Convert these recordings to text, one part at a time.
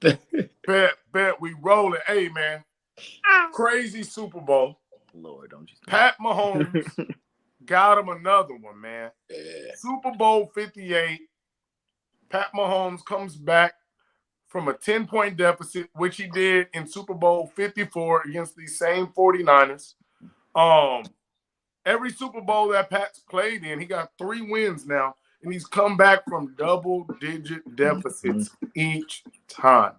Bet we rolling. Hey, man. Crazy Super Bowl. Lord, don't you think? Pat Mahomes got him another one, man. Yeah. Super Bowl 58. Pat Mahomes comes back from a 10-point deficit, which he did in Super Bowl 54 against these same 49ers. Every Super Bowl that Pat's played in, he got 3 wins now, and he's come back from double-digit deficits each time.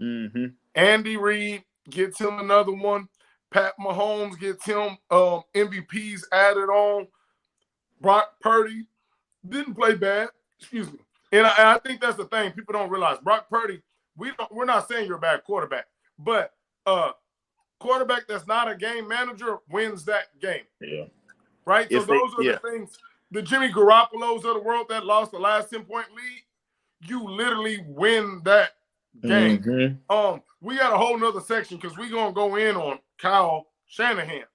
Mm-hmm. Andy Reid gets him another one. Pat Mahomes gets him MVPs added on. Brock Purdy didn't play bad. Excuse me. And I think that's the thing people don't realize. Brock Purdy, we're not saying you're a bad quarterback, but quarterback that's not a game manager wins that game. Yeah. Right? So those are the things. The Jimmy Garoppolos of the world that lost the last 10-point lead, you literally win that game. Mm-hmm. We got a whole nother section because we're going to go in on Kyle Shanahan.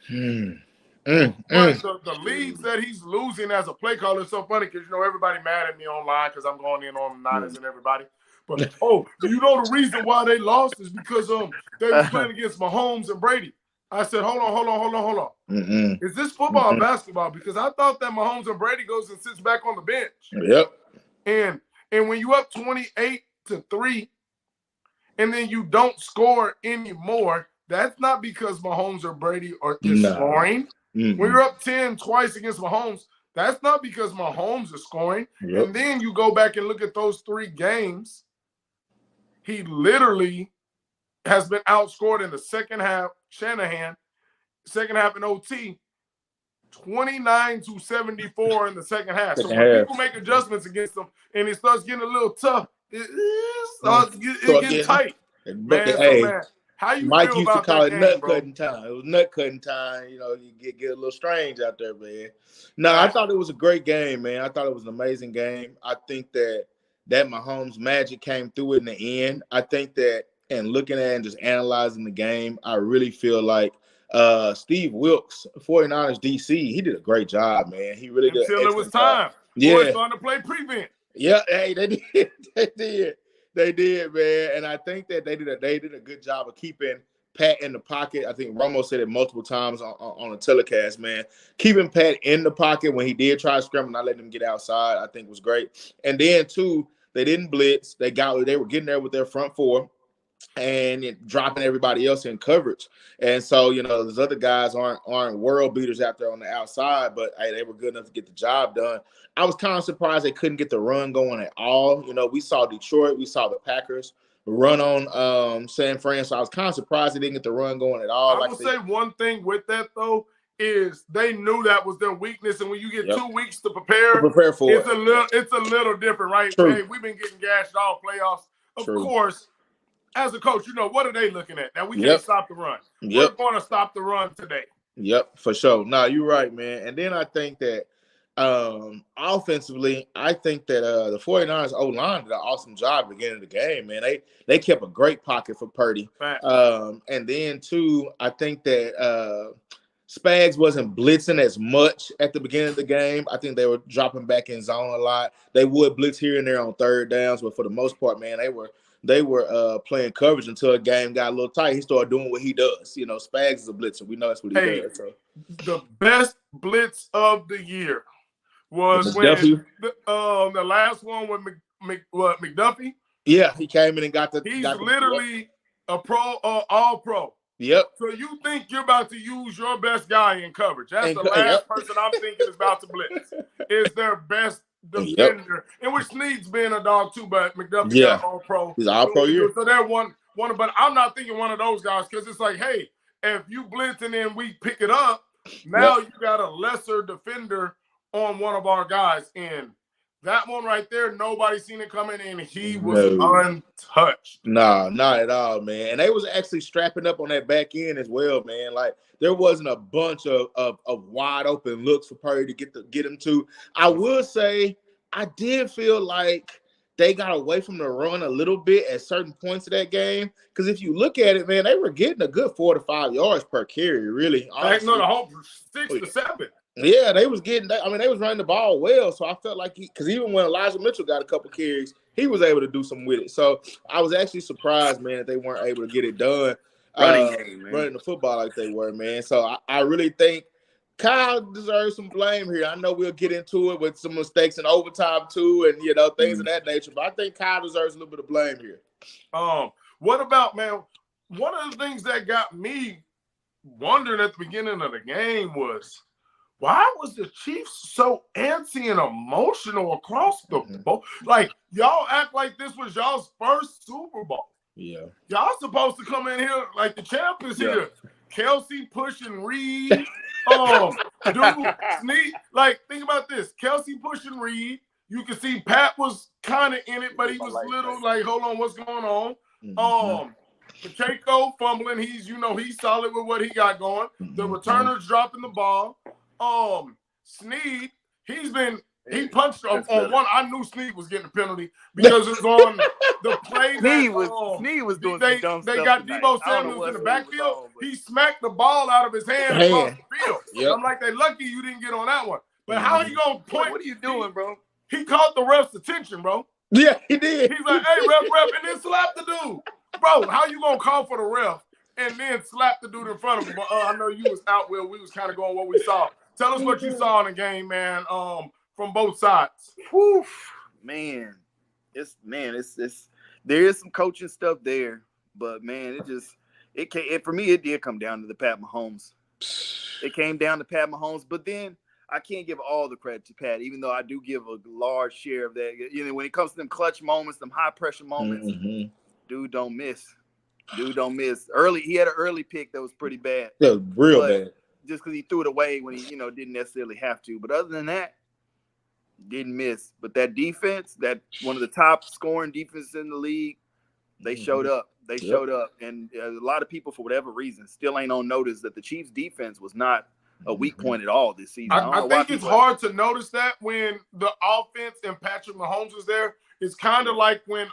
But the leads that he's losing as a play caller is so funny because, everybody mad at me online because I'm going in on the Niners and everybody. But, the reason why they lost is because they were playing against Mahomes and Brady. I said, hold on. Mm-mm. Is this football or basketball? Because I thought that Mahomes and Brady goes and sits back on the bench. Yep. And when you up 28-3 and then you don't score anymore, that's not because Mahomes or Brady is scoring. Mm-hmm. When you're up 10 twice against Mahomes, that's not because Mahomes is scoring. Yep. And then you go back and look at those 3 games. He literally has been outscored in the second half. Shanahan, second half in OT, 29-74 in the second half. So when people make adjustments against them and it starts getting a little tough, it starts getting tight. Man, how you Mike feel used to about call that it game, nut bro? cutting time. It was nut cutting time. You get a little strange out there, man. No, I thought it was a great game, man. I thought it was an amazing game. I think that Mahomes magic came through it in the end. I think that, and looking at it and just analyzing the game, I really feel like Steve Wilkes, 49ers DC, he did a great job, man. He really did. Until it was time. Boys starting to play prevent. Yeah, hey, they did. They did, man. And I think that they did a good job of keeping Pat in the pocket. I think Romo said it multiple times on the telecast, man. Keeping Pat in the pocket when he did try to scramble, not letting him get outside, I think was great. And then, too, they didn't blitz. They were getting there with their front 4 and dropping everybody else in coverage. And so, those other guys aren't world beaters out there on the outside, but hey, they were good enough to get the job done. I was kind of surprised they couldn't get the run going at all. We saw Detroit, we saw the Packers run on San Fran, so I was kind of surprised they didn't get the run going at all. I will say one thing with that, though, is they knew that was their weakness, and when you get 2 weeks to prepare for it's a little different, right? True. Hey, we've been getting gashed all playoffs. Of course, as a coach, what are they looking at? Now, we can't stop the run. We're going to stop the run today. Yep, for sure. No, you're right, man. And then I think that offensively, I think that the 49ers O-line did an awesome job at the beginning of the game, man. They kept a great pocket for Purdy. And then, too, I think that Spags wasn't blitzing as much at the beginning of the game. I think they were dropping back in zone a lot. They would blitz here and there on third downs, but for the most part, man, they were playing coverage until the game got a little tight. He started doing what he does. Spags is a blitzer. We know that's what he does. So. The best blitz of the year was when the last one with McDuffie. Yeah, he came in and got the. He's literally a pro, all pro. Yep. So you think you're about to use your best guy in coverage? That's the last person I'm thinking is about to blitz. Is their best defender, in which Snead's being a dog too, but McDuffie got all pro. He's all pro year. So they're one, but I'm not thinking one of those guys because it's like, hey, if you blitz and then we pick it up, now you got a lesser defender on one of our guys. And that one right there, nobody seen it coming, and he was untouched. Nah, not at all, man. And they was actually strapping up on that back end as well, man. Like there wasn't a bunch of wide open looks for Purdy to get him to. I will say I did feel like they got away from the run a little bit at certain points of that game. Because if you look at it, man, they were getting a good 4 to 5 yards per carry, really. No, the whole 6 to 7. Yeah, they was getting. I mean, they was running the ball well, so I felt like because even when Elijah Mitchell got a couple carries, he was able to do some with it. So I was actually surprised, man, that they weren't able to get it done running the football like they were, man. So I really think Kyle deserves some blame here. I know we'll get into it with some mistakes in overtime too, and things of that nature. But I think Kyle deserves a little bit of blame here. What about, man? One of the things that got me wondering at the beginning of the game was, why was the Chiefs so antsy and emotional across the board? Like, y'all act like this was y'all's first Super Bowl. Yeah. Y'all supposed to come in here like the champions here. Kelce pushing Reed. Dude, Sneak. Like, think about this. Kelce pushing Reed. You can see Pat was kind of in it, but he was little like, hold on, what's going on? Pacheco fumbling. He's solid with what he got going. The returner's dropping the ball. Sneed, he punched on one. I knew Sneed was getting a penalty because it's on the play that Sneed was doing they some dumb they stuff got tonight. Debo Samuels in the backfield. He smacked the ball out of his hand across the field. Yep. I'm like, they lucky you didn't get on that one. But how he gonna point? What are you doing, bro? He caught the ref's attention, bro. Yeah, he did. He's like, hey, ref, and then slapped the dude. Bro, how you gonna call for the ref and then slap the dude in front of him? I know you was out where we was kind of going what we saw. Tell us what you saw in the game, man. From both sides. Whew, man, it's there is some coaching stuff there, but man, for me it did come down to the Pat Mahomes. It came down to Pat Mahomes, but then I can't give all the credit to Pat, even though I do give a large share of that. When it comes to them clutch moments, them high pressure moments, dude don't miss. Early, he had an early pick that was pretty bad. Yeah, real bad. Just because he threw it away when he, didn't necessarily have to. But other than that, didn't miss. But that defense, that one of the top scoring defenses in the league, they showed up. They showed up. And a lot of people, for whatever reason, still ain't on notice that the Chiefs' defense was not a weak point at all this season. I think it's hard to notice that when the offense and Patrick Mahomes was there. It's kind of like when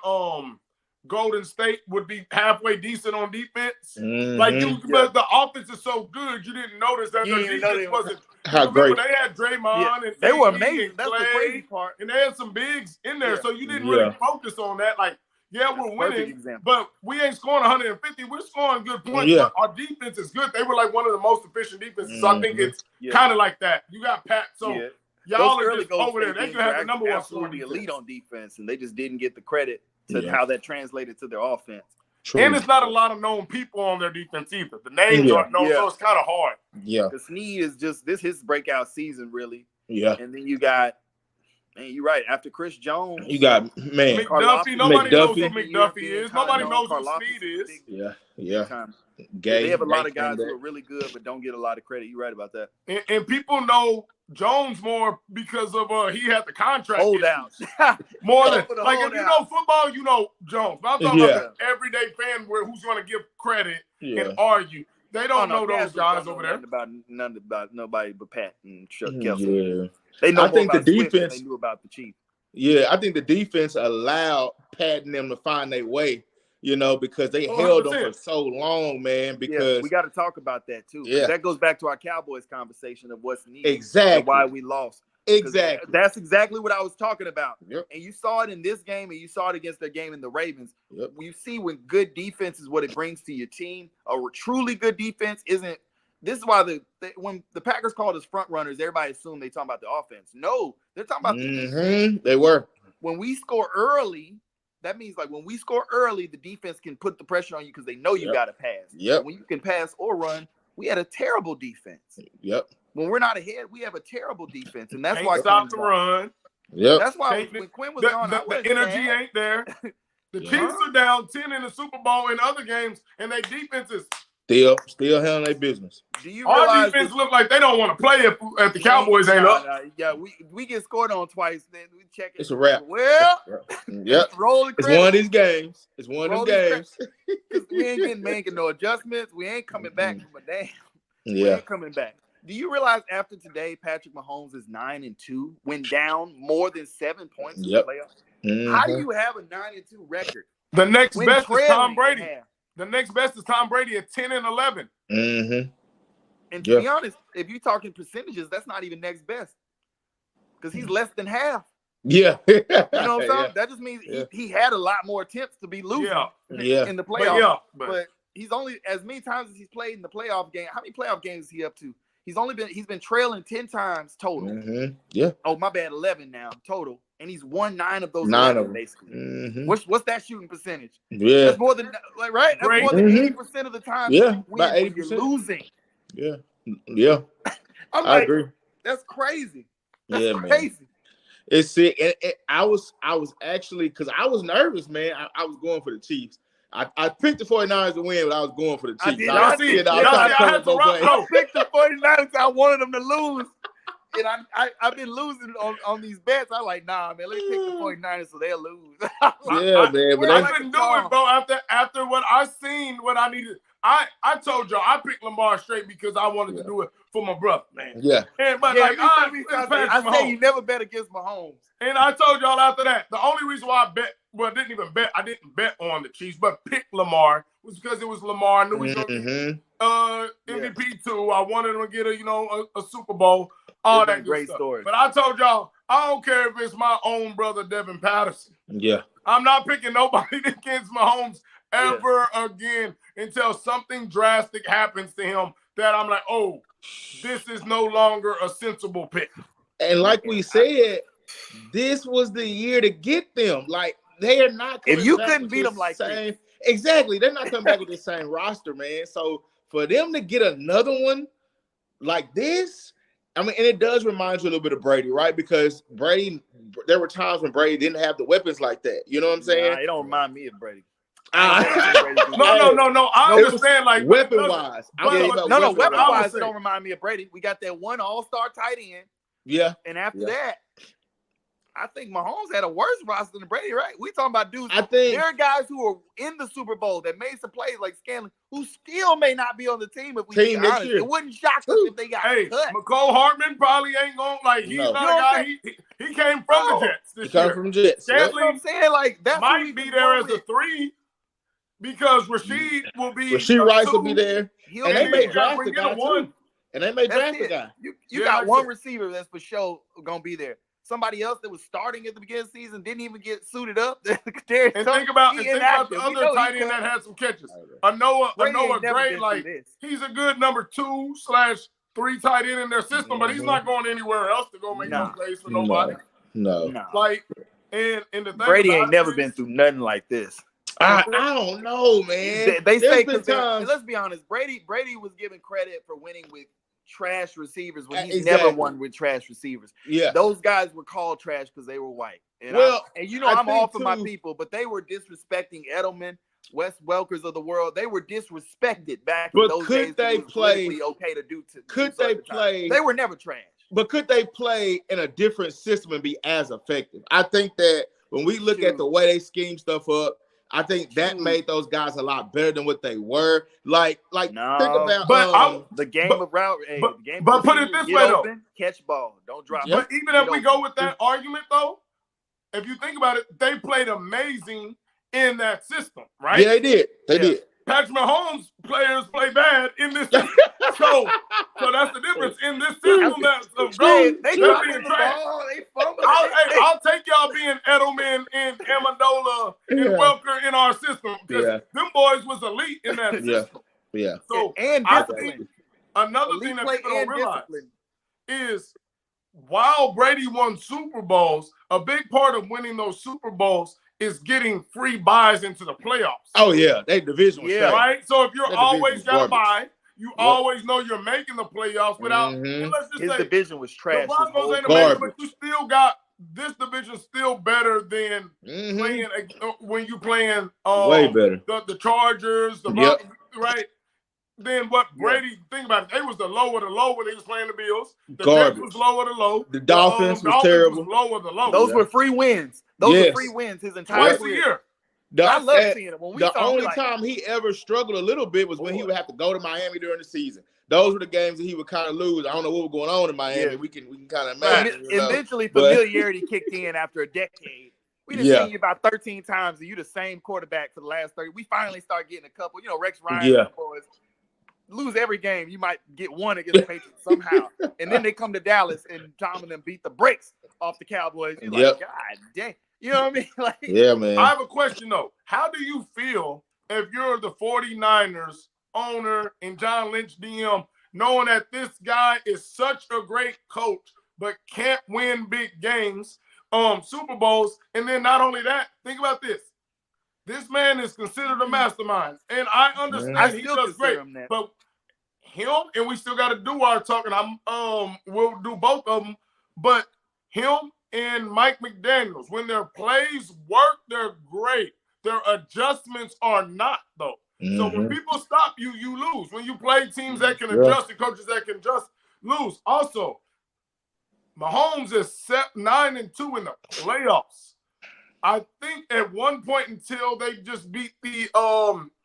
Golden State would be halfway decent on defense. But the offense is so good, you didn't notice that their defense wasn't. How great. They had Draymond and they were AD amazing. And That's Clay, the crazy part. And they had some bigs in there, so you didn't really focus on that. Like, we're winning, but we ain't scoring 150. We're scoring good points, but our defense is good. They were like one of the most efficient defenses, so I think it's kind of like that. You got Pat, so y'all are just over there. They can have the number one scoring elite on defense, and they just didn't get the credit to how that translated to their offense. True. And it's not a lot of known people on their defense either. The names aren't known, so it's kind of hard. Yeah. Because Snead is just his breakout season, really. Yeah. And then you got, you're right. After Chris Jones, you got McDuffie. Nobody knows who McDuffie is. Nobody knows who Snead is. Yeah. They have a lot of guys who are really good, but don't get a lot of credit. You're right about that. And people know Jones more because of he had the contract holdout more than like if you know football, you know Jones. But I'm talking about the everyday fan who's going to give credit and argue. They don't know those guys over there. Nothing about nobody but Pat and Kelce. Yeah. They know I think the defense. They knew about the Chiefs. Yeah, I think the defense allowed Pat and them to find their way. Because they held them for so long, man. Because we got to talk about that too. Yeah. That goes back to our Cowboys conversation of what's needed. Exactly. And why we lost. Exactly. That's exactly what I was talking about. Yep. And you saw it in this game, and you saw it against their game in the Ravens. Yep. You see when good defense is what it brings to your team. A truly good defense isn't. This is why when the Packers called us front runners, everybody assumed they talking about the offense. No, they're talking about the defense. They were. When we score early, that means like when we score early, the defense can put the pressure on you because they know you got to pass. Yep. When you can pass or run, we had a terrible defense. Yep. When we're not ahead, we have a terrible defense, and that's Can't why stop the run. Yep. That's why when Quinn was gone, the energy ain't there. The Chiefs are down 10 in the Super Bowl in other games, and their defense is still handling their business. Do you Our realize defense look like they don't want to play if the Cowboys ain't up. We get scored on twice. Then we check it. It's a wrap. Well, yep. Roll the it's one of these games. It's one of these games. We ain't making no adjustments. We ain't coming back from a damn. Yeah. We ain't coming back. Do you realize after today, Patrick Mahomes is 9-2, went down more than 7 points in the playoffs? How do you have a 9-2 record? The next best is Tom Brady. The next best is Tom Brady at 10-11. And And to be honest, if you're talking percentages, that's not even next best because he's less than half. Yeah. You know what I'm saying? That just means he had a lot more attempts to be losing in the playoffs. But he's only, as many times as he's played in the playoff game, how many playoff games is he up to? He's been trailing 10 times total. Mm-hmm. Yeah. Oh, my bad, 11 now total. And he's won 9 of those 11, basically. Mm-hmm. What's that shooting percentage? Yeah. That's more than, right? That's more than 80% of the time about when you're losing. Yeah. Yeah. I agree. That's crazy. That's crazy. Man. It's sick. And I was actually, because I was nervous, man. I was going for the Chiefs. I picked the 49ers to win, but I was going for the Chiefs. I picked the 49ers. I wanted them to lose. And I've been losing on these bets. I'm like, nah, man, let me pick the 49ers so they'll lose. Man. But I couldn't do it, bro. After what I seen, what I needed. I told y'all I picked Lamar straight because I wanted to do it for my brother, man. Yeah. I say you never bet against Mahomes. And I told y'all after that, the only reason why I didn't bet on the Chiefs, but picked Lamar was because it was Lamar. I knew he was going to MVP too. I wanted him to get a Super Bowl. All that great story. But I told y'all, I don't care if it's my own brother, Devin Patterson. Yeah. I'm not picking nobody against Mahomes ever again until something drastic happens to him that I'm like, oh, this is no longer a sensible pick. And like we said, this was the year to get them. Like, they are not coming if you back couldn't beat them like this. Exactly. They're not coming back with the same roster, man. So for them to get another one like this, I mean, and it does remind you a little bit of Brady, right? Because Brady, there were times when Brady didn't have the weapons like that. You know what I'm saying? Nah, it don't remind me of Brady. No. I understand, like weapon-wise. Weapon-wise, it don't remind me of Brady. We got that one all-star tight end. Yeah. And after that, I think Mahomes had a worse roster than Brady, right? We talking about dudes. There are guys who are in the Super Bowl that made some plays like Scanlon, who still may not be on the team if we be honest. It wouldn't shock us if they got cut. McCole Hartman probably ain't going he's not a guy. He came from the Jets this year. He came from Jets. That's what I'm saying. Like that might be there as a 3 because Rasheed will be Rasheed Rice will be there. And they may draft the guy too. And they may draft the guy. You got one receiver that's for sure gonna be there. Somebody else that was starting at the beginning of the season didn't even get suited up. And think about the other tight end that had some catches. A Noah Gray, like he's a good number 2/3 tight end in their system, but he's not going anywhere else to go make no plays for nobody. No. Like, and the thing Brady ain't never been through nothing like this. I don't know, man. They say, let's be honest, Brady was given credit for winning with trash receivers when he's never won with trash receivers. Yeah, those guys were called trash because they were white. And I'm all for my people, but they were disrespecting Edelman, Wes Welkers of the world. They were disrespected back in those days. They play okay to do? Could they play? They were never trash. But could they play in a different system and be as effective? I think that when we look at the way they scheme stuff up, I think that made those guys a lot better than what they were. Think about the game of route. But put it this way, though. Catch ball. Don't drop. But even if we go with that argument, though, if you think about it, they played amazing in that system, right? Yeah, they did. They did. Patrick Mahomes players play bad in this system. so that's the difference in this system. They being trash. I'll take y'all being Edelman and Amendola and Welker in our system because them boys was elite in that system. Yeah. So and discipline. Another thing that people don't realize is while Brady won Super Bowls, a big part of winning those Super Bowls is getting free buys into the playoffs. Oh yeah, they division was right. So if you're always got a buy, you always know you're making the playoffs without. Let's just say division was trash. The Broncos ain't amazing, but you still got this division still better than playing when you playing way better the Chargers, the Broncos, right? Then what Brady, think about it, they was the low of the low when he was playing the Bills. The Jets was low of the low. The Dolphins was terrible. Was low of the low. Those were free wins. Those were free wins his entire career. I love seeing it. The only time he ever struggled a little bit was when he would have to go to Miami during the season. Those were the games that he would kind of lose. I don't know what was going on in Miami. Yeah. We can kind of imagine. Eventually, familiarity kicked in after a decade. We done seen you about 13 times, and you the same quarterback for the last 30. We finally start getting a couple. Rex Ryan boys. lose every game, you might get one against the Patriots somehow. And then they come to Dallas and Tom and them beat the brakes off the Cowboys. You're like, God dang. You know what I mean? Like, yeah, man. I have a question, though. How do you feel if you're the 49ers owner and John Lynch DM, knowing that this guy is such a great coach, but can't win big games, Super Bowls, and then not only that, think about this. This man is considered a mastermind, and I understand he does great, but him, and we still got to do our talking. We'll do both of them, but him and Mike McDaniels, when their plays work, they're great. Their adjustments are not, though. So when people stop you, you lose. When you play teams that can adjust and coaches that can just lose. Also, Mahomes is 9-2 in the playoffs. I think at one point until they just beat the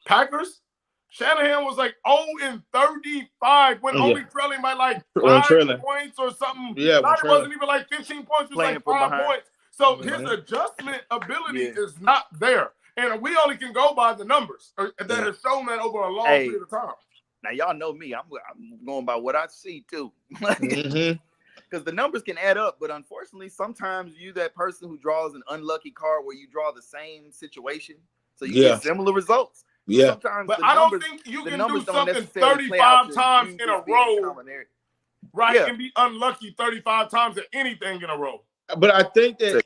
Packers, Shanahan was like 0-35 when only trailing by like 5 points or something. Yeah, it wasn't even like 15 points. It was like 5 points. So his adjustment ability is not there. And we only can go by the numbers that have shown that over a long period of time. Now, y'all know me. I'm going by what I see, too. Because the numbers can add up, but unfortunately, sometimes you that person who draws an unlucky card where you draw the same situation, so you get similar results. Yeah, sometimes but I don't think you can do something 35 times in a row, right? And be unlucky 35 times at anything in a row. But I think that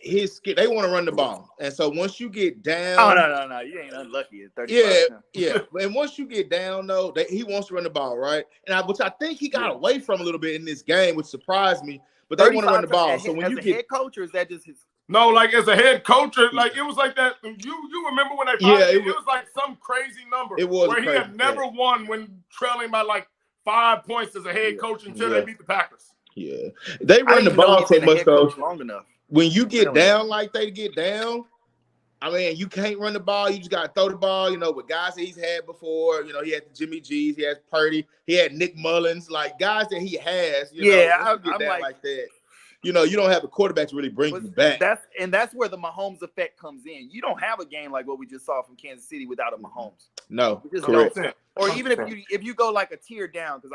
they want to run the ball, and so once you get down, no, you ain't unlucky at 35. Yeah. And once you get down, though, he wants to run the ball, right? And which I think he got away from a little bit in this game, which surprised me. But they want to run the ball. So when you get head coach, or is that just his? No, like as a head coach, like it was like that. You remember when they finally, it was like some crazy number. It was where he had never won when trailing by like 5 points as a head coach until they beat the Packers. Yeah, they run the ball so much though. Long enough. When you get down like they get down, I mean, you can't run the ball. You just got to throw the ball, with guys that he's had before. He had the Jimmy G's, he has Purdy, he had Nick Mullins, like guys that he has. I'm like that. You don't have a quarterback to really bring you back. That's where the Mahomes effect comes in. You don't have a game like what we just saw from Kansas City without a Mahomes. No, correct. Or even if you go like a tier down, because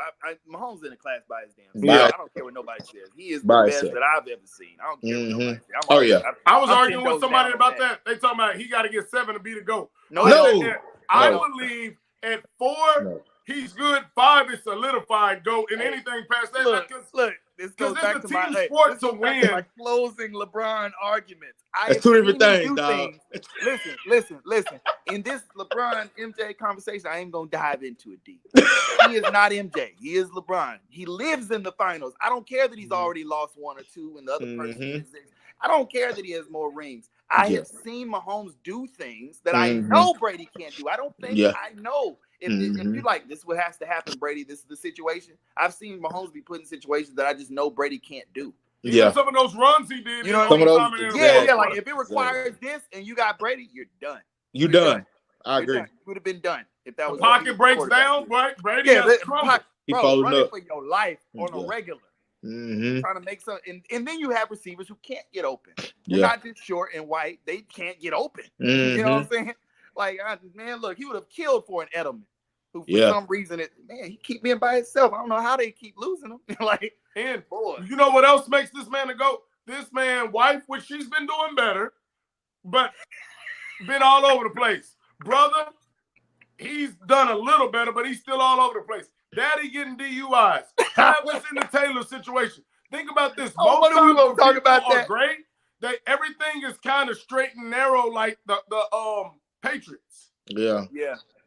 Mahomes in a class by his damn self. I don't care what nobody says. He is the best that I've ever seen. I don't care what nobody says. I was arguing with somebody about that. They talking about he got to get 7 to be the GOAT. I believe at 4 he's good. 5 is solidified GOAT, and anything past that. Look. This goes back to my closing LeBron arguments. It's two different things, dog. Listen. In this LeBron MJ conversation, I ain't gonna dive into it deep. He is not MJ. He is LeBron. He lives in the finals. I don't care that he's already lost 1 or 2, and the other person is 6. I don't care that he has more rings. I have seen Mahomes do things that I know Brady can't do. I don't think I know. If you like, this is what has to happen, Brady. This is the situation. I've seen Mahomes be put in situations that I just know Brady can't do. Even some of those runs he did. Some of those. Like if it requires this and you got Brady, you're done. You're done. I agree. You would have been done if that was. Pocket breaks down, right? Brady has trouble. Bro, running for your life on a regular. Trying to make some, and then you have receivers who can't get open. They're not just short and white; they can't get open. You know what I'm saying? Like, man, look, he would have killed for an Edelman, who for some reason he keep being by himself. I don't know how they keep losing him. And boy, you know what else makes this man a GOAT? This man, wife, which she's been doing better, but been all over the place. Brother, he's done a little better, but he's still all over the place. Daddy getting DUIs. That was in the Taylor situation. Think about this. Most times when talk about that. Great. Everything is kind of straight and narrow, like the Patriots. Yeah.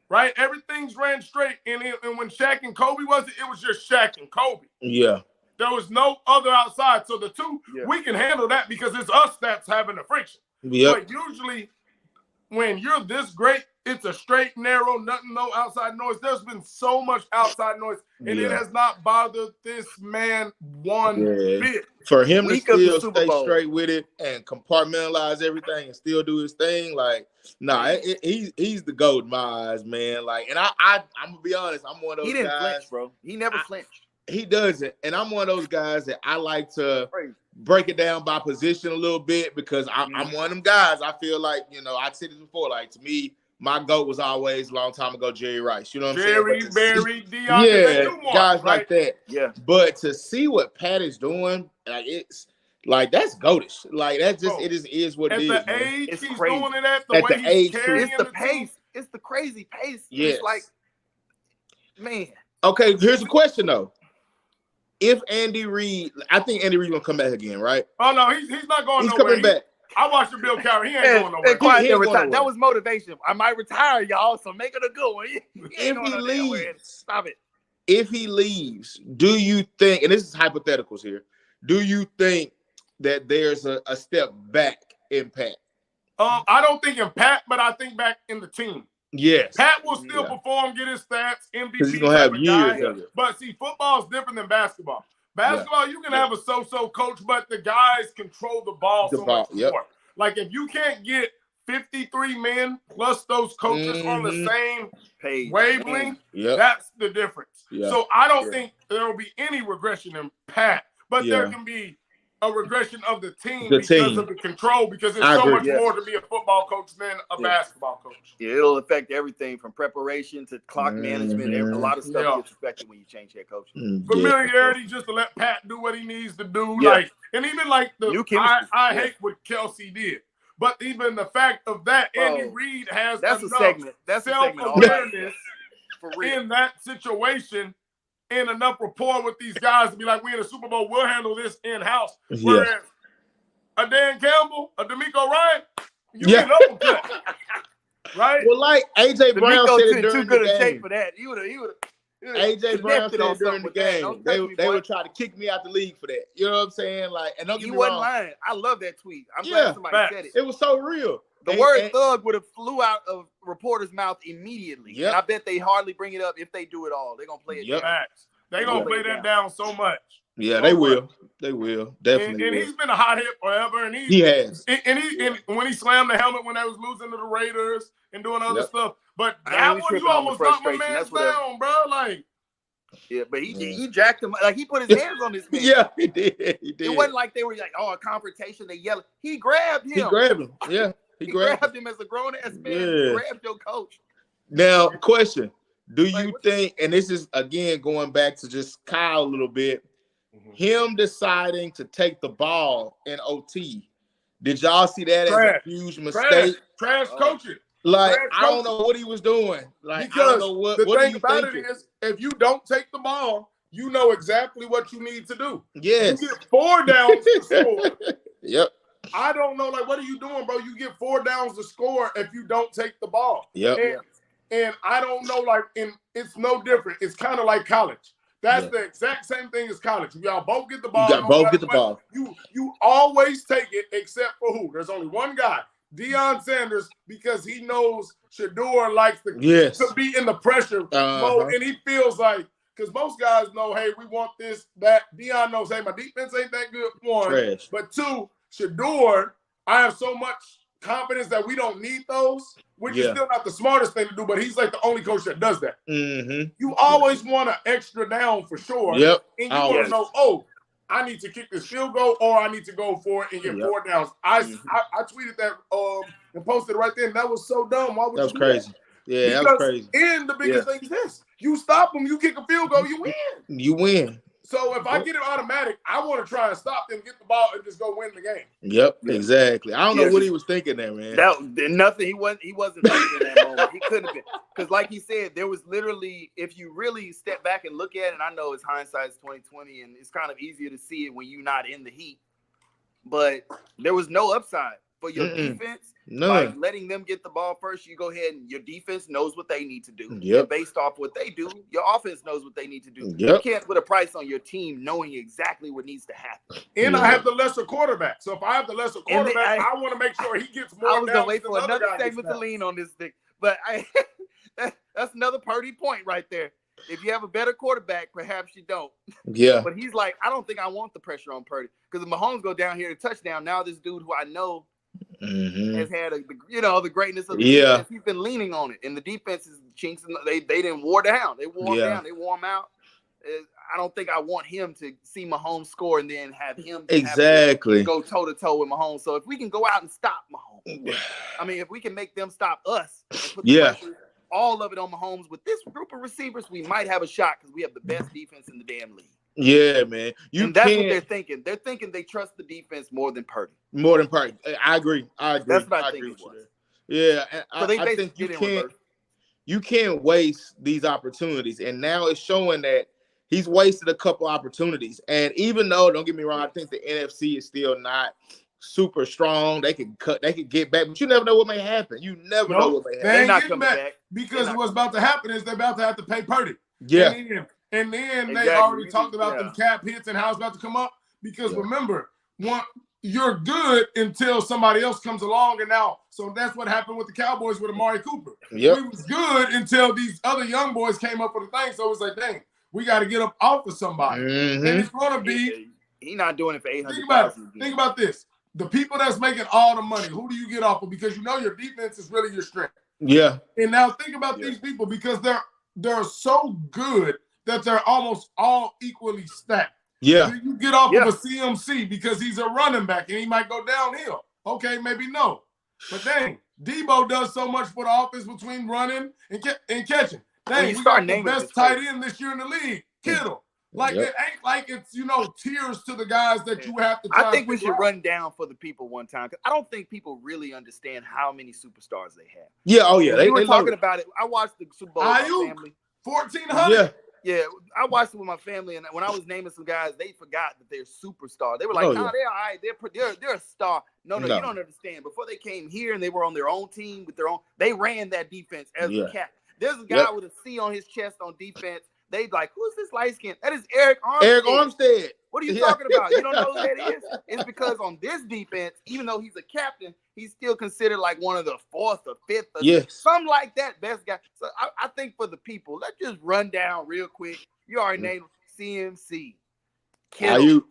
Right. Everything's ran straight, and when Shaq and Kobe was it was just Shaq and Kobe. Yeah. There was no other outside. So the two, we can handle that because it's us that's having the friction. But usually, when you're this great, it's a straight, narrow, no outside noise. There's been so much outside noise, and it has not bothered this man one bit. For him to still stay straight with it and compartmentalize everything and still do his thing, he's the GOAT in my eyes, man. Like, and I'm gonna be honest, I'm one of those guys. He didn't flinch, bro. He never flinched. He doesn't, and I'm one of those guys that I like to break it down by position a little bit because I'm one of them guys. I feel like I said this before. Like, to me, my GOAT was always a long time ago Jerry Rice. You know what I'm Jerry, saying? Barry, Deion, Yeah, they do more, guys right? like that. Yeah. But to see what Pat is doing, like it's like that's goatish. Like that's just Bro, it is what it At is, the man. age It's he's crazy. doing it at, the At way the he's age, too. carrying It's the team. pace. It's the crazy pace. Yes. It's like, man. Okay, here's a question though. If Andy Reid, I think Andy Reid gonna come back again, right? Oh no, he's not going He's nowhere. coming back. I watched the Bill Cowher. He ain't Hey, going nowhere. quiet He there, ain't going retire. That nowhere. was motivation. I might retire, y'all, so make it a good one. He ain't If going he no damn way. leaves, Stop it. if he leaves, do you think, and this is hypotheticals here, do you think that there's a step back in Pat? I don't think in Pat, but I think back in the team. Yes. Pat will still Yeah. perform, get his stats, MVP Because he's gonna have type of years guy. of it. But see, football is different than basketball. Basketball, you can have a so-so coach, but the guys control the ball so much more. Like if you can't get 53 men plus those coaches on the same wavelength, that's the difference. Yeah. So I don't think there will be any regression in Pat, but there can be a regression of the team because of the control, because it's so much more to be a football coach than a basketball coach. Yeah, it'll affect everything from preparation to clock management. A lot of stuff gets affected when you change head coach. Familiarity, just to let Pat do what he needs to do. Like, and even like I hate what Kelce did. But even the fact of that, Andy Reid has enough self-awareness in that situation and enough rapport with these guys to be like, we in the Super Bowl, we'll handle this in-house. Whereas a Dan Campbell, a D'Amico Ryan, you get an uppercut. Right? Well, like AJ Brown said it during too good the a shape game. for that. He would have AJ Brown said during the game. They would try to kick me out the league for that. You know what I'm saying? Like, and don't get me wrong. He wasn't lying. I love that tweet. I'm glad somebody said it. It was so real. The word thug would have flew out of reporter's mouth immediately. Yep. And I bet they hardly bring it up if they do it all. They're gonna play it down. They're gonna play that down so much. Yeah, they will. They will. Definitely. And he's been a hot hit forever. And he has. And when he slammed the helmet when they was losing to the Raiders and doing other stuff. But that one, you almost knocked my man down, bro. Like, yeah, but he jacked him. Like, he put his hands on this man. Yeah, he did. It wasn't like they were like, a confrontation. They yelling. He grabbed him. He grabbed him. Yeah. He grabbed him as a grown-ass man. He grabbed your coach. Now, question. Do you think, and this is, again, going back to just Kyle a little bit, him deciding to take the ball in OT, did y'all see that as a huge mistake? Trash coaching. Like, I don't know what he was doing. Like, because I don't know what the thing thing you about thinking? it is, if you don't take the ball, you know exactly what you need to do. Yes. You get 4 downs to score. Yep. I don't know, like, what are you doing, bro? You get 4 downs to score if you don't take the ball. Yep. And I don't know, like, it's no different. It's kind of like college. That's the exact same thing as college. Y'all both get the ball. You got both get the ball. You always take it, except for who? There's only one guy, Deion Sanders, because he knows Shador likes to be in the pressure mode, and he feels like, because most guys know, hey, we want this, that. Deion knows, hey, my defense ain't that good, one. But 2, Shador, I have so much confidence that we don't need those, which is still not the smartest thing to do, but he's like the only coach that does that. You always want an extra down for sure. And you want to know, I need to kick this field goal or I need to go for it and get 4 downs. I tweeted that and posted it right there, and that was so dumb. Why would that was crazy. Yeah, because, that was crazy. And the biggest thing is this. You stop them, you kick a field goal, you win. You win. So if I get it automatic, I want to try and stop them, get the ball, and just go win the game. Yep, exactly. I don't know what he was thinking there, man. Nothing. He wasn't thinking in that moment. He couldn't have been. Because like he said, there was literally, if you really step back and look at it, and I know it's hindsight's 2020, and it's kind of easier to see it when you're not in the heat. But there was no upside for your defense. By letting them get the ball first, you go ahead and your defense knows what they need to do. And based off what they do, your offense knows what they need to do. You can't put a price on your team knowing exactly what needs to happen. And I have the lesser quarterback. So if I have the lesser quarterback, I want to make sure he gets more. I was going to wait for another statement to lean on this thing. But that's another Purdy point right there. If you have a better quarterback, perhaps you don't. Yeah. But he's like, I don't think I want the pressure on Purdy. Because if Mahomes go down here to touchdown, now this dude who I know has had the greatness of the defense. He's been leaning on it, and the defense is chinks. They didn't wore down. They wore him down. They wore him out. I don't think I want him to see Mahomes score and then have him exactly have to go toe to toe with Mahomes. So if we can go out and stop Mahomes, I mean, if we can make them stop us and put the pressure, all of it on Mahomes with this group of receivers, we might have a shot because we have the best defense in the damn league. Yeah, man. And that's what they're thinking. They're thinking they trust the defense more than Purdy. More than Purdy. I agree. That's what I think it was. Yeah, so they I think you can't waste these opportunities. And now it's showing that he's wasted a couple opportunities. And even though, don't get me wrong, I think the NFC is still not super strong. They could get back, but you never know what may happen. You never know what may happen. They're not coming back because what's about to happen is they're about to have to pay Purdy. Yeah. And then they already talked about them cap hits and how it's about to come up. Because remember, you're good until somebody else comes along. And now, so that's what happened with the Cowboys with Amari Cooper. Yep. We was good until these other young boys came up with the thing. So it was like, dang, we got to get up off of somebody. Mm-hmm. And it's going to be. He's not doing it for $800,000. Think about this. The people that's making all the money, who do you get off of? Because you know your defense is really your strength. Yeah. And now think about these people because they're so good that they're almost all equally stacked. Yeah. You get off of a CMC because he's a running back and he might go downhill. Okay, maybe no. But dang, Debo does so much for the offense between running and catching. Dang, we got the best tight end this year in the league, Kittle. Like it ain't like it's tiers to the guys that you have to try. I think we should run down for the people one time because I don't think people really understand how many superstars they have. Yeah, oh yeah. They were talking about it. I watched the Super Bowl with my family. 1,400. Yeah, I watched it with my family, and when I was naming some guys, they forgot that they're superstars. They were like, they're all right. They're a star. No, you don't understand. Before they came here and they were on their own team with their own, they ran that defense as a cap. There's a guy with a C on his chest on defense. They like, who's this light skin? That is Eric Armstead. Eric Armstead. What are you talking about? You don't know who that is? It's because on this defense, even though he's a captain, he's still considered like one of the fourth or fifth or something like that best guy. So I think for the people, let's just run down real quick. You already named CMC, Kittle, Ayuk,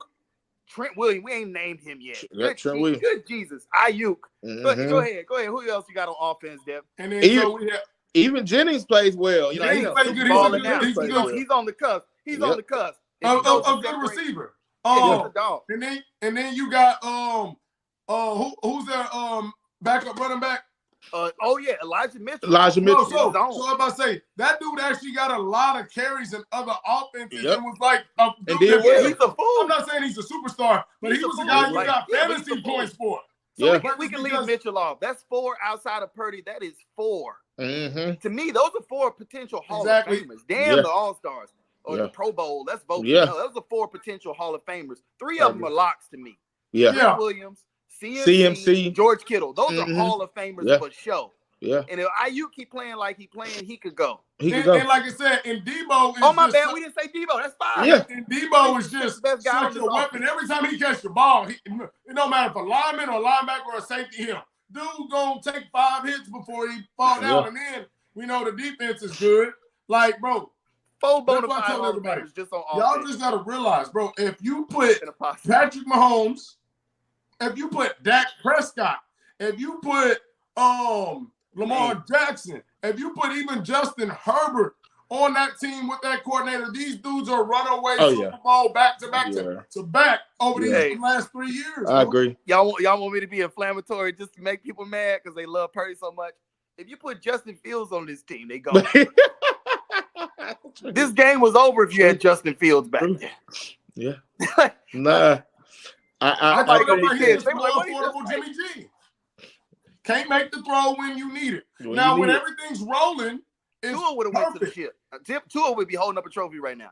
Trent Williams. We ain't named him yet. Trent Williams. Good Jesus, Ayuk. Go ahead. Who else you got on offense, Dev? And then even Jennings plays well. He's on the cusp. He's on the cusp. A good receiver. And then you got who's their backup running back? Elijah Mitchell. So I'm about to say that dude actually got a lot of carries in other offenses and was like he's a fool. I'm not saying he's a superstar, but he was a guy you got fantasy points for. So we can leave Mitchell off. That's 4 outside of Purdy. That is 4. Mm-hmm. To me, those are 4 potential Hall of Famers. Damn the All-Stars or the Pro Bowl. Let's vote. Yeah. No, those are 4 potential Hall of Famers. 3 of them are locks to me. Yeah. Williams, CMC, George Kittle. Those are Hall of Famers for sure. Yeah. And if Ayuk keep playing like he playing, he could go. And like I said, and Debo is oh my bad, we didn't say Debo. That's fine. Yeah. And Debo is just such a weapon. Every time he catches the ball, it don't matter if a lineman or a linebacker or a safety him. Dude gonna take 5 hits before he fall down, and then we know the defense is good. Like, bro, 4 bona fide Hall of Famers just on offense. Y'all just gotta realize, bro, if you put Patrick Mahomes, if you put Dak Prescott, if you put Lamar Jackson, if you put even Justin Herbert on that team with that coordinator, these dudes are runaway Super Bowl back to back to back over these last 3 years. I agree. Y'all want me to be inflammatory just to make people mad because they love Purdy so much? If you put Justin Fields on this team, they go. This game was over if you had Justin Fields back there. Yeah. Nah. I thought about his affordable Jimmy G. Can't make the throw when you need it. Now, when everything's rolling, Tua would have went to the ship. Tua would be holding up a trophy right now.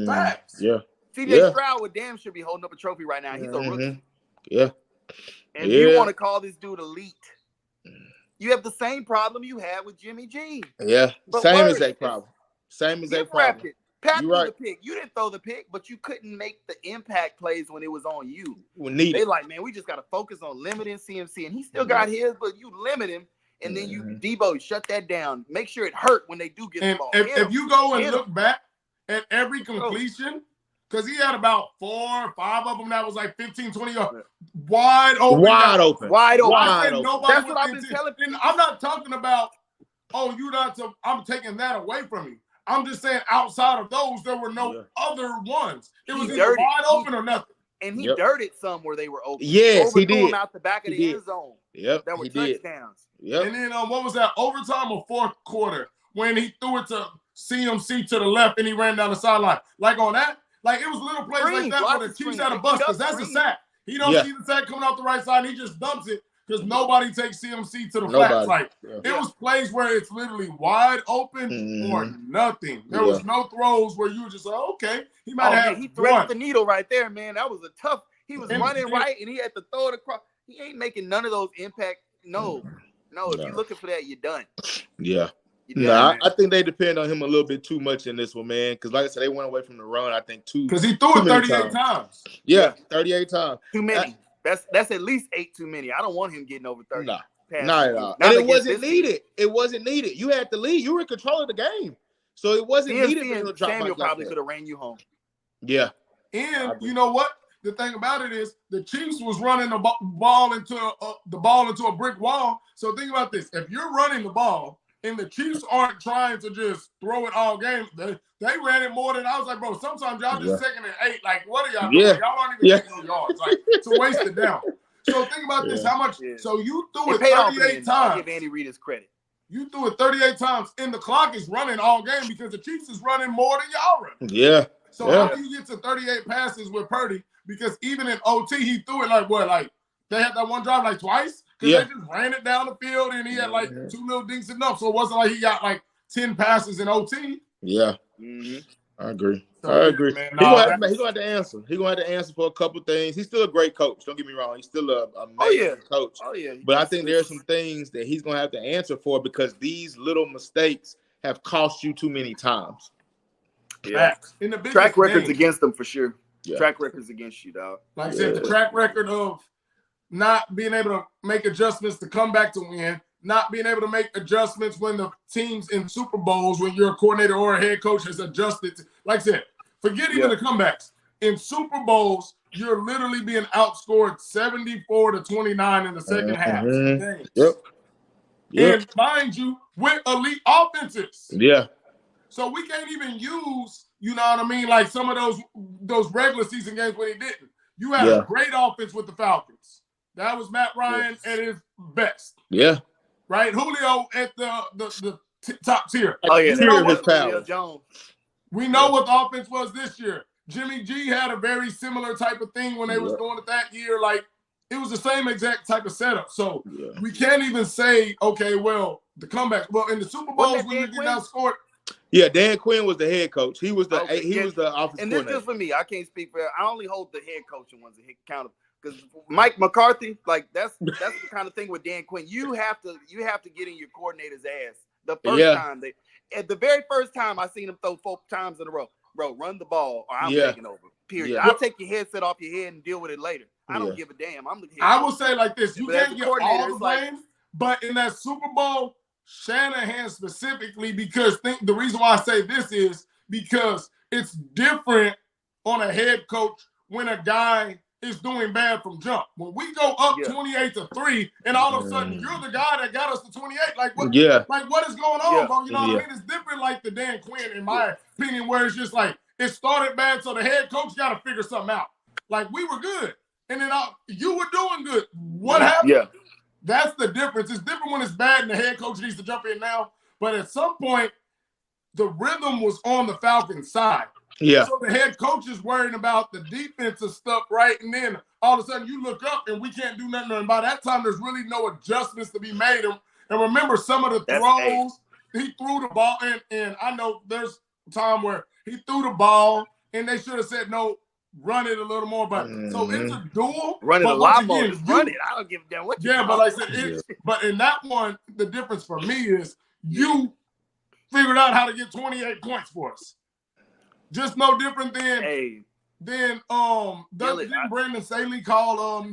Facts. Yeah. CJ Stroud would damn sure be holding up a trophy right now. He's a rookie. Yeah. And you want to call this dude elite. You have the same problem you had with Jimmy G. Yeah. Same exact problem. Pat threw the pick. You didn't throw the pick, but you couldn't make the impact plays when it was on you. They like, man, we just got to focus on limiting CMC. And he still got his, but you limit him. And then you, Debo, shut that down. Make sure it hurt when they do get the ball. If you go and look back at every completion, because he had about 4 or 5 of them that was like 15, 20 yards. Wide open. Wide open. That's what I've been telling people. I'm not talking about, I'm taking that away from you. I'm just saying outside of those, there were no other ones. It was either wide open or nothing. And he dirted some where they were open. Yes, he did. Him out the back of the end zone. Yep, that were touchdowns. Yep. And then what was that overtime or fourth quarter when he threw it to CMC to the left and he ran down the sideline? Like on that, like it was little plays like that where the Chiefs had a bust because that's a sack. He don't see the sack coming off the right side. And he just dumps it because nobody takes CMC to the flats. Like it was plays where it's literally wide open or nothing. There was no throws where you were just like, okay, he might have. He threaded the needle right there, man. That was a tough. He was running right and he had to throw it across. He ain't making none of those impact. No. If you're looking for that, you're done. Yeah. No, I think they depend on him a little bit too much in this one, man. Because like I said, they went away from the run. I think because he threw it 38 times. Yeah, 38 times. Too many. That's at least 8 too many. I don't want him getting over 30. Not at all. And it wasn't needed. It wasn't needed. You had to lead. You were in control of the game, so it wasn't needed. Samuel probably could have ran you home. Yeah. And you know what? The thing about it is the Chiefs was running the ball into a brick wall. So think about this: if you're running the ball and the Chiefs aren't trying to just throw it all game, they ran it more than I was like, bro. Sometimes y'all just 2nd and 8. Like, what are y'all doing? Y'all aren't even getting no yards. Like, it's a waste of down. So think about this: how much? So you threw it 38 times. I'll give Andy Reid his credit. You threw it 38 times, and the clock is running all game because the Chiefs is running more than y'all running. Yeah. So how do you get to 38 passes with Purdy? Because even in OT, he threw it like they had that one drive like twice because they just ran it down the field and he had like 2 little dinks enough. So it wasn't like he got like 10 passes in OT. Yeah. I agree. So, I agree. Man, he's going to have to answer. He's going to have to answer for a couple things. He's still a great coach. Don't get me wrong. He's still a amazing coach. Oh, yeah. But I think there's some things that he's going to have to answer for because these little mistakes have cost you too many times. Yeah. In the track records against them for sure. Yeah. Track records against you, dog. Like I said, the track record of not being able to make adjustments to come back to win, not being able to make adjustments when the teams in Super Bowls, when you're a coordinator or a head coach has adjusted. Like I said, forget even the comebacks. In Super Bowls, you're literally being outscored 74-29 in the second half. And mind you, with elite offenses. Yeah. So we can't even use, you know what I mean, like some of those regular season games when he didn't. You had a great offense with the Falcons. That was Matt Ryan at his best. Yeah. Right? Julio at the top tier. Oh, yeah. Tier of his power. We know what the offense was this year. Jimmy G had a very similar type of thing when they was doing it that year. Like, it was the same exact type of setup. So we can't even say, okay, well, the comeback. Well, in the Super Bowls, when we get outscored. Yeah, Dan Quinn was the head coach. He was the offensive coordinator. And this is for me. I can't speak for. I only hold the head coach and ones that accountable because Mike McCarthy, like that's the kind of thing with Dan Quinn. You have to get in your coordinator's ass the first time the very first time I seen him throw 4 times in a row. Bro, run the ball or I'm taking over. Period. I'll take your headset off your head and deal with it later. I don't give a damn. I'm the head I will say like this: you can't get all the blame, but in that Super Bowl. Shanahan specifically, because the reason why I say this is because it's different on a head coach when a guy is doing bad from jump. When we go up 28-3, and all of a sudden you're the guy that got us to 28. Like what? Like what is going on, bro? You know what I mean? It's different, like the Dan Quinn, in my opinion, where it's just like it started bad, so the head coach got to figure something out. Like we were good, and then you were doing good. What happened? Yeah. That's the difference. It's different when it's bad and the head coach needs to jump in now. But at some point, the rhythm was on the Falcons' side. Yeah. So the head coach is worrying about the defensive stuff, right? And then all of a sudden you look up and we can't do nothing. And by that time, there's really no adjustments to be made. And remember, some of the throws, he threw the ball. And I know there's a time where he threw the ball and they should have said, no, run it a little more, but so it's a duel. Run it a lot more. Run it. I don't give a damn what you but like I said, but in that one, the difference for me is you figured out how to get 28 points for us. Just no different than didn't Brandon Staley call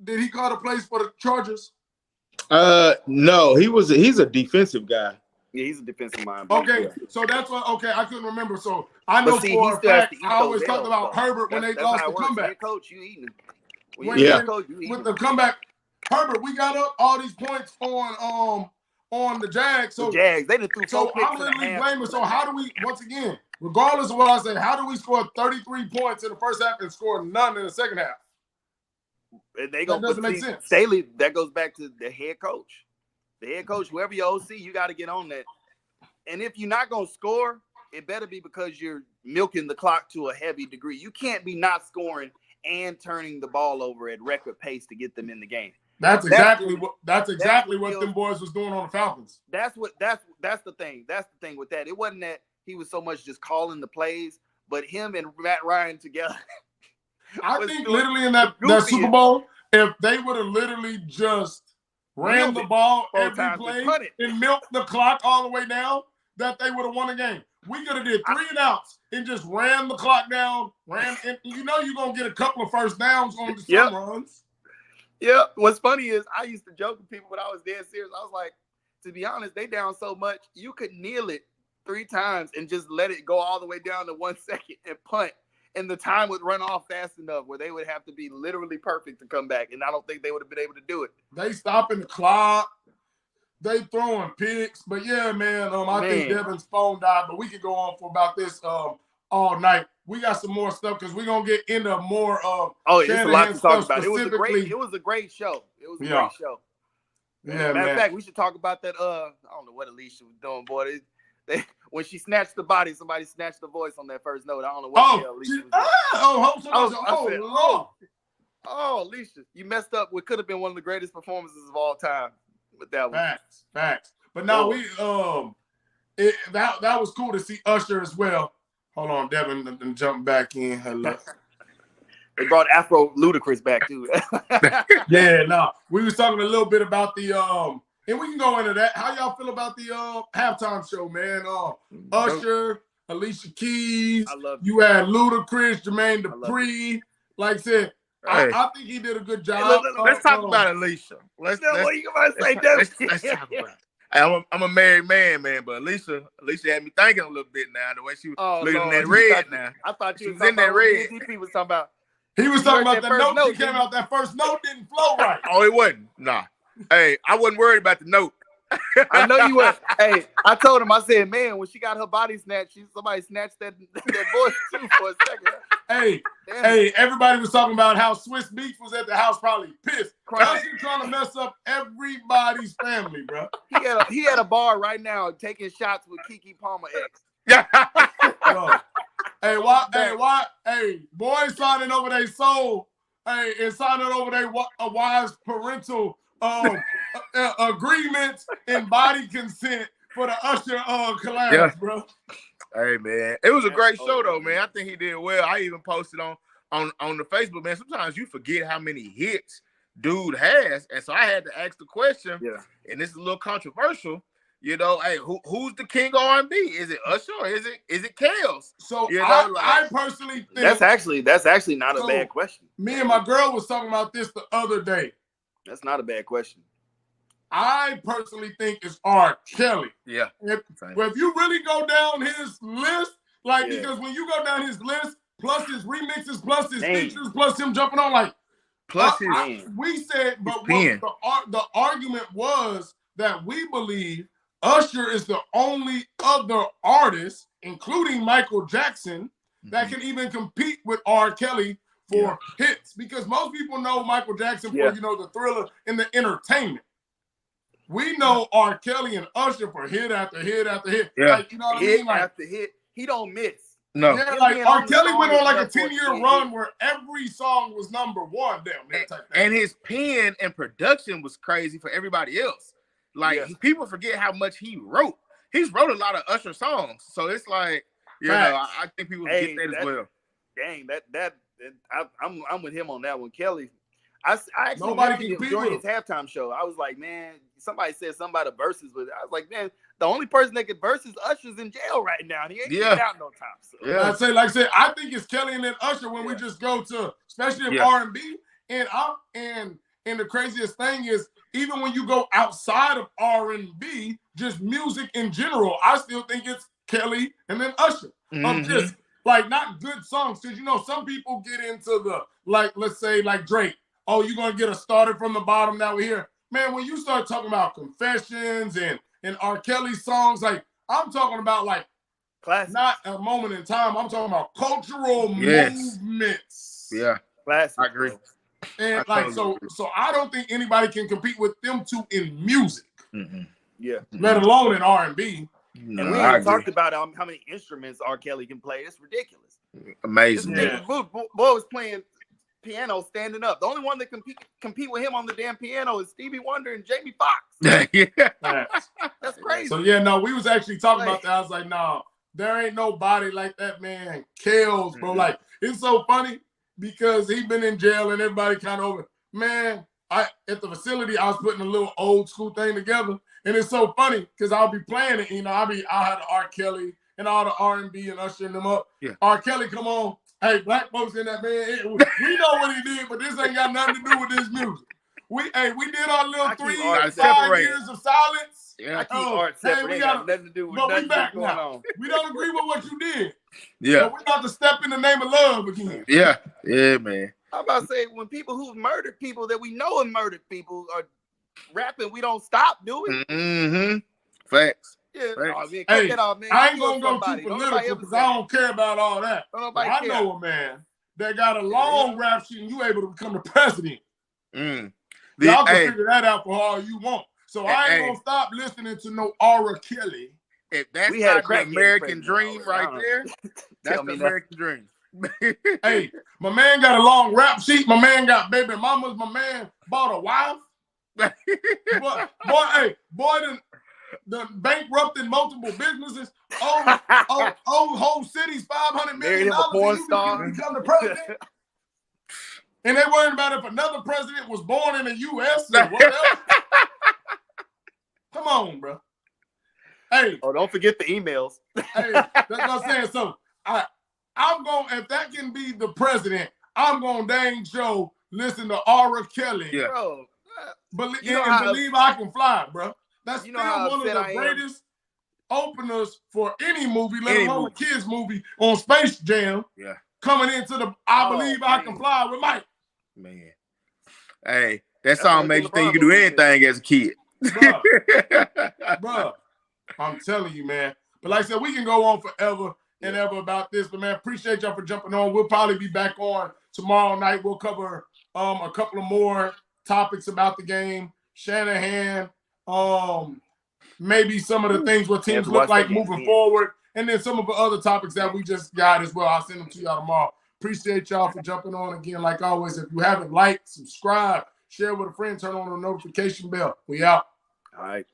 did he call the place for the Chargers? No, he's a defensive guy. Yeah, he's a defensive mind. Okay, so that's what. Okay, I couldn't remember. So I know for a fact I always talked about Herbert when they lost the comeback. Coach, you eating. With the comeback, Herbert, we got up all these points on on the Jags. The So Jags, they done threw 4 so picks I'm and a literally half. blaming. So how do we, once again, regardless of what I say, how do we score 33 points in the first half and score none in the second half? That doesn't make sense. Staley, that goes back to the head coach. The head coach, whoever your OC, you got to get on that. And if you're not going to score, it better be because you're milking the clock to a heavy degree. You can't be not scoring and turning the ball over at record pace to get them in the game. That's exactly what them boys was doing on the Falcons. That's the thing. That's the thing with that. It wasn't that he was so much just calling the plays, but him and Matt Ryan together. I think literally in that Super Bowl, if they would have literally just ran the ball every play and milked the clock all the way down, that they would have won the game. We could have did 3 and outs and just ran the clock down, and you know you're going to get a couple of first downs on some runs. Yeah, what's funny is I used to joke with people when I was dead serious. I was like, to be honest, they down so much, you could kneel it 3 times and just let it go all the way down to 1 second and punt. And the time would run off fast enough where they would have to be literally perfect to come back. And I don't think they would have been able to do it. They stopping the clock. They throwing picks. But yeah, man, I think Devin's phone died. But we could go on for about this all night. We got some more stuff because we're gonna get into more it's a lot to talk about. It was a great show. It was a great show. Yeah, matter of fact, we should talk about that. I don't know what Alicia was doing, boy. When she snatched the body, somebody snatched the voice on that first note. I don't know what the hell Alicia was doing. Alicia, you messed up what could have been one of the greatest performances of all time with that one. Facts. But now that was cool to see Usher as well. Hold on, Devin, and jump back in. Hello. They brought Afro Ludacris back too. We was talking a little bit about the and we can go into that. How y'all feel about the halftime show, man? Usher, Alicia Keys. I love you. Had Ludacris, Jermaine Dupri. Like I said, I think he did a good job. Let's talk about Alicia. Let's talk about it. I'm a married man, but Alicia had me thinking a little bit now. The way she was looking in that red now. I thought she was in that red. DP was talking about. He was talking about that note. She came out. That first note didn't flow right. Oh, it wasn't. Nah. Hey, I wasn't worried about the note. I know you were. Hey, I told him. I said, man, when she got her body snatched, somebody snatched that voice too for a second. Hey, everybody was talking about how Swiss Beats was at the house probably pissed. Usher trying to mess up everybody's family, bro. He had a bar right now taking shots with Keke Palmer ex. Hey, boys signing over their soul, and signing over their wise parental agreements and body consent for the Usher collab, bro. Hey, man, it was a great show though, man. I think he did well. I even posted on the Facebook, man. Sometimes you forget how many hits dude has, and so I had to ask the question. Yeah, and this is a little controversial. You know, hey, who's the king of R&B? Is it Usher or is it Kelce? So I personally think that's actually not a bad question. Me and my girl was talking about this the other day. That's not a bad question. I personally think it's R. Kelly. Yeah. If you really go down his list, because when you go down his list, plus his remixes, plus his features, plus him jumping on, we said, but the argument was that we believe Usher is the only other artist, including Michael Jackson, that can even compete with R. Kelly for hits. Because most people know Michael Jackson for, the Thriller and the entertainment. We know R. Kelly and Usher for hit after hit after hit. Yeah. You know what I mean? After hit. He don't miss. No. Yeah, R. Kelly went on a 10-year run where every song was number one down there. And his pen and production was crazy for everybody else. People forget how much he wrote. He's wrote a lot of Usher songs. So it's like, I think people forget that as well. Dang, I'm with him on that one. Kelly, I actually during his halftime show. I was like, man, somebody said something about a verses with it. I was like, man, the only person that could verse is Usher's in jail right now. And he ain't getting out no time. So. I say, I think it's Kelly and then Usher when we just go to, especially R&B. And the craziest thing is, even when you go outside of R&B, just music in general, I still think it's Kelly and then Usher. Just not good songs. Because, some people get into the, let's say, like Drake. Oh, you're going to get a starter from the bottom now we're here. man, when you start talking about Confessions and R. Kelly songs, like I'm talking about like Classic. not a moment in time. I'm talking about cultural Yes. movements. Yeah, Classic. I agree. Bro. And I like totally agree. so I don't think anybody can compete with them two in music, Yeah. let alone in R&B. No, And we I ain't agree. talked about how many instruments R. Kelly can play. It's ridiculous. It's Amazing. Yeah. ridiculous. Boy was playing piano standing up. The only one that compete with him on the damn piano is Stevie Wonder and Jamie Foxx. Yeah. That's crazy. So yeah, no, we was actually talking about that. I was like, no, there ain't nobody like that man, Kelce, bro. Like, it's so funny because he been in jail and everybody kind of over. Man, at the facility, I was putting a little old school thing together, and it's so funny because I'll be playing it. You know, I'll have the R. Kelly and all the R&B and ushering them up. Yeah. R. Kelly, come on. Hey, black folks in that, man. We know what he did, but this ain't got nothing to do with this music. We did our little 3-5 years of silence. Yeah. I keep art separate. Ain't got nothing to do with nothing that's going on. We don't agree with what you did. Yeah. But we're about to step in the name of love again. Yeah. Yeah, man. I'm about to say, when people who've murdered people that we know have murdered people are rapping, we don't stop, do we? Mm-hmm. Facts. Yeah. Oh, man, hey, that off, man. I ain't gonna go too political because I don't care about all that. I know a man that got a long rap sheet and you able to become the president. Y'all can figure that out for all you want. So I ain't gonna stop listening to no R. Kelly. If that's not the American dream right there, that's the American dream. Hey, my man got a long rap sheet. My man got baby mamas. My man bought a wife. boy, done bankrupted multiple businesses. Whole cities, $500 million. You become the president. And they worried about if another president was born in the U.S. or whatever. Come on, bro. Hey. Oh, don't forget the emails. Hey, that's what I'm saying. So I'm going, if that can be the president, I'm going to dang show listen to R. Kelly. Yeah. Bro. Believe I Can Fly, bro. That's still one of the greatest openers for any movie, let alone a kids movie on Space Jam. Yeah. Coming into the I Believe I Can Fly with Mike. Man. Hey, that song made you think you could do anything as a kid. Bro, I'm telling you, man. But like I said, we can go on forever and ever about this. But man, appreciate y'all for jumping on. We'll probably be back on tomorrow night. We'll cover a couple of more topics about the game. Shanahan, maybe some of the things what teams look like moving forward, and then some of the other topics that we just got as well. I'll send them to y'all tomorrow. Appreciate y'all for jumping on again. Like always, if you haven't liked, subscribe, share with a friend, turn on the notification bell. We out. All right.